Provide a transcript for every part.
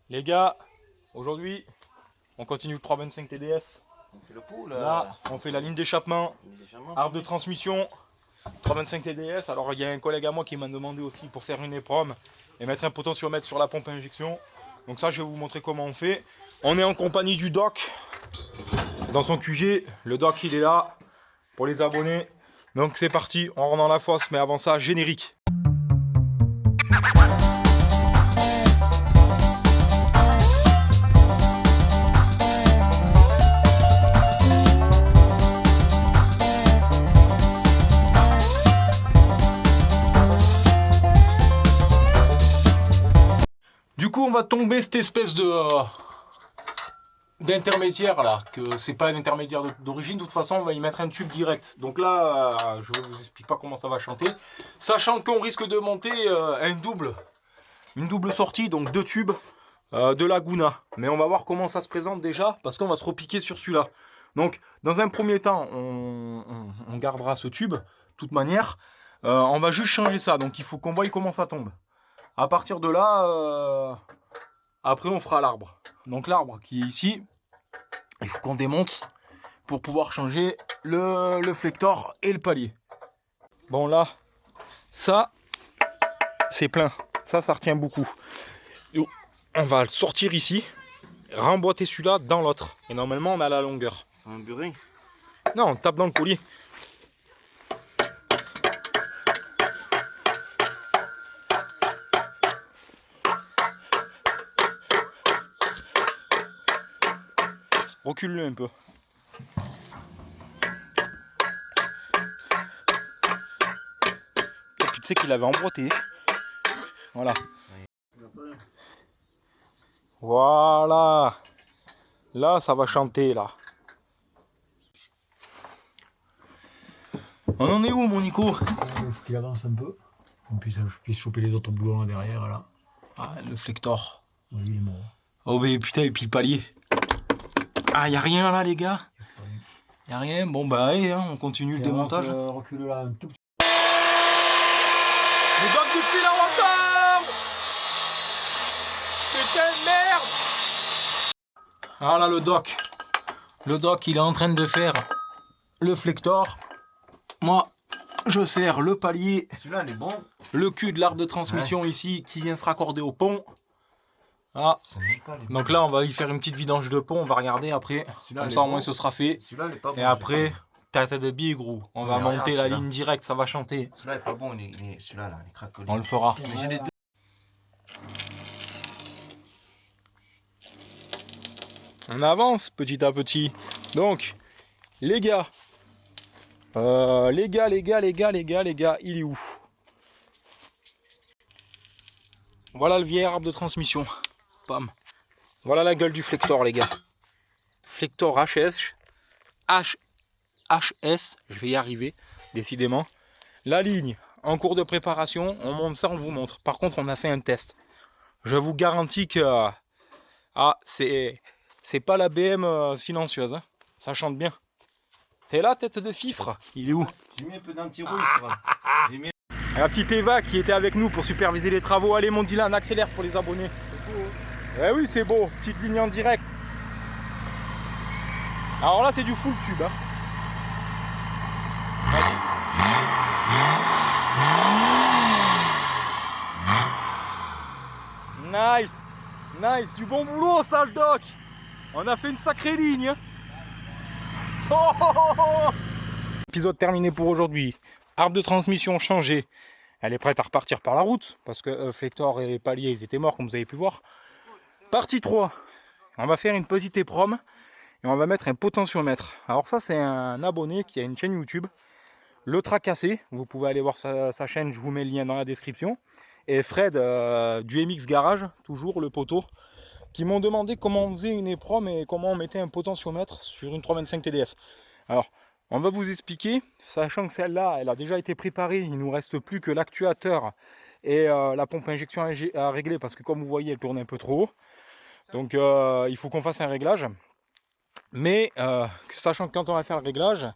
Les gars, aujourd'hui, on continue le 325 TDS. On fait le pot Là, on fait la ligne d'échappement, arbre de transmission, 325 TDS. Alors, il y a un collègue à moi qui m'a demandé aussi pour faire une éprom et mettre un potentiomètre sur la pompe à injection. Donc ça, je vais vous montrer comment on fait. On est en compagnie du doc dans son QG. Le doc, il est là pour les abonnés. Donc c'est parti, on rentre dans la fosse, mais avant ça, générique. Du coup, on va tomber cette espèce de d'intermédiaire là, que c'est pas un intermédiaire d'origine. De toute façon, on va y mettre un tube direct. Donc là, je vous explique pas comment ça va chanter, sachant qu'on risque de monter une double sortie, donc deux tubes de Laguna. Mais on va voir comment ça se présente déjà, parce qu'on va se repiquer sur celui-là. Donc, dans un premier temps, on gardera ce tube. De toute manière, on va juste changer ça. Donc, il faut qu'on voie comment ça tombe. À partir de là, après on fera l'arbre. Donc l'arbre qui est ici, il faut qu'on démonte pour pouvoir changer le flector et le palier. Bon là, ça c'est plein. Ça retient beaucoup. On va le sortir ici, remboîter celui-là dans l'autre. Et normalement on a la longueur. Un burin. Non, on tape dans le collier. Recule-le un peu. Et puis tu sais qu'il avait emboîté. Voilà. Voilà. Là, ça va chanter, là. On en est où, mon Nico? Il faut qu'il avance un peu. Et puis je puisse choper les autres boulons là derrière, là. Ah, le flector. Oui, il est mort. Oh, mais putain, et puis le palier. Ah, y'a rien là, les gars? Y'a rien? Bon, bah, allez, hein, on continue le démontage. Recule là un tout petit Les dogs du fil à retard! Putain de merde! Ah là, le doc. Le doc, il est en train de faire le flector. Moi, je sers le palier. Celui-là, il est bon. Le cul de l'arbre de transmission ici qui vient se raccorder au pont. Ah. Donc là, on va y faire une petite vidange de pont. On va regarder après. Comme ça, au moins, ce sera fait. Celui-là, il est pas bon. Et après, tata de billes, gros. On va monter la ligne directe. Ça va chanter. Celui-là, il est pas bon. Celui-là, là, il est craquelé. On le fera. Mais j'ai les deux. On avance petit à petit. Donc, les gars, il est où? Voilà le vieil arbre de transmission. Pam. Voilà la gueule du flector, les gars. Flector HS, je vais y arriver, décidément. La ligne, en cours de préparation, on monte ça, on vous montre. Par contre, on a fait un test. Je vous garantis que... Ah, c'est pas la BM silencieuse, hein. Ça chante bien. T'es là, tête de fifre? Il est où? J'ai mis un peu d'anti-rouille, ça va. J'ai mis... La petite Eva qui était avec nous pour superviser les travaux. Allez, mon Dylan, accélère pour les abonnés. C'est beau. Eh oui, c'est beau. Petite ligne en direct. Alors là, c'est du full tube, hein. Nice. Nice. Du bon boulot, sale doc. On a fait une sacrée ligne, hein. Oh, oh, oh, oh. Épisode terminé pour aujourd'hui. Arbre de transmission changé. Elle est prête à repartir par la route parce que flector et palier ils étaient morts comme vous avez pu voir. Partie 3. On va faire une petite éprom et on va mettre un potentiomètre. Alors ça c'est un abonné qui a une chaîne YouTube, Le Tracassé. Vous pouvez aller voir sa chaîne, je vous mets le lien dans la description. Et Fred du MX Garage, toujours le poteau, qui m'ont demandé comment on faisait une éprom et comment on mettait un potentiomètre sur une 325 TDS. Alors, on va vous expliquer, sachant que celle-là, elle a déjà été préparée, il ne nous reste plus que l'actuateur et la pompe à injection à régler, parce que comme vous voyez, elle tourne un peu trop haut. Donc il faut qu'on fasse un réglage. Mais sachant que quand on va faire le réglage,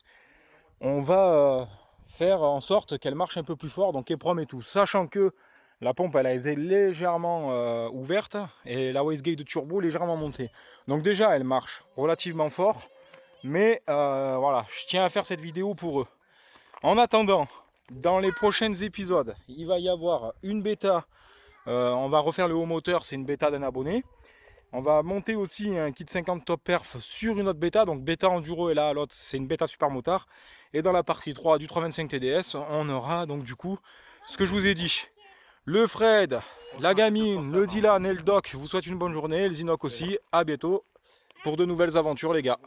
on va faire en sorte qu'elle marche un peu plus fort, donc éprom et tout. Sachant que La pompe elle a été légèrement ouverte et la wastegate de turbo légèrement montée. Donc déjà elle marche relativement fort. Mais voilà, je tiens à faire cette vidéo pour eux. En attendant, dans les prochains épisodes, il va y avoir une bêta. On va refaire le haut moteur, c'est une bêta d'un abonné. On va monter aussi un kit 50 top perf sur une autre bêta. Donc bêta enduro et là l'autre c'est une bêta super motard. Et dans la partie 3 du 325 TDS, on aura donc du coup ce que je vous ai dit. Le Fred, la gamine, le Dylan et le Doc vous souhaitent une bonne journée. Le Zinoc aussi, à bientôt pour de nouvelles aventures les gars.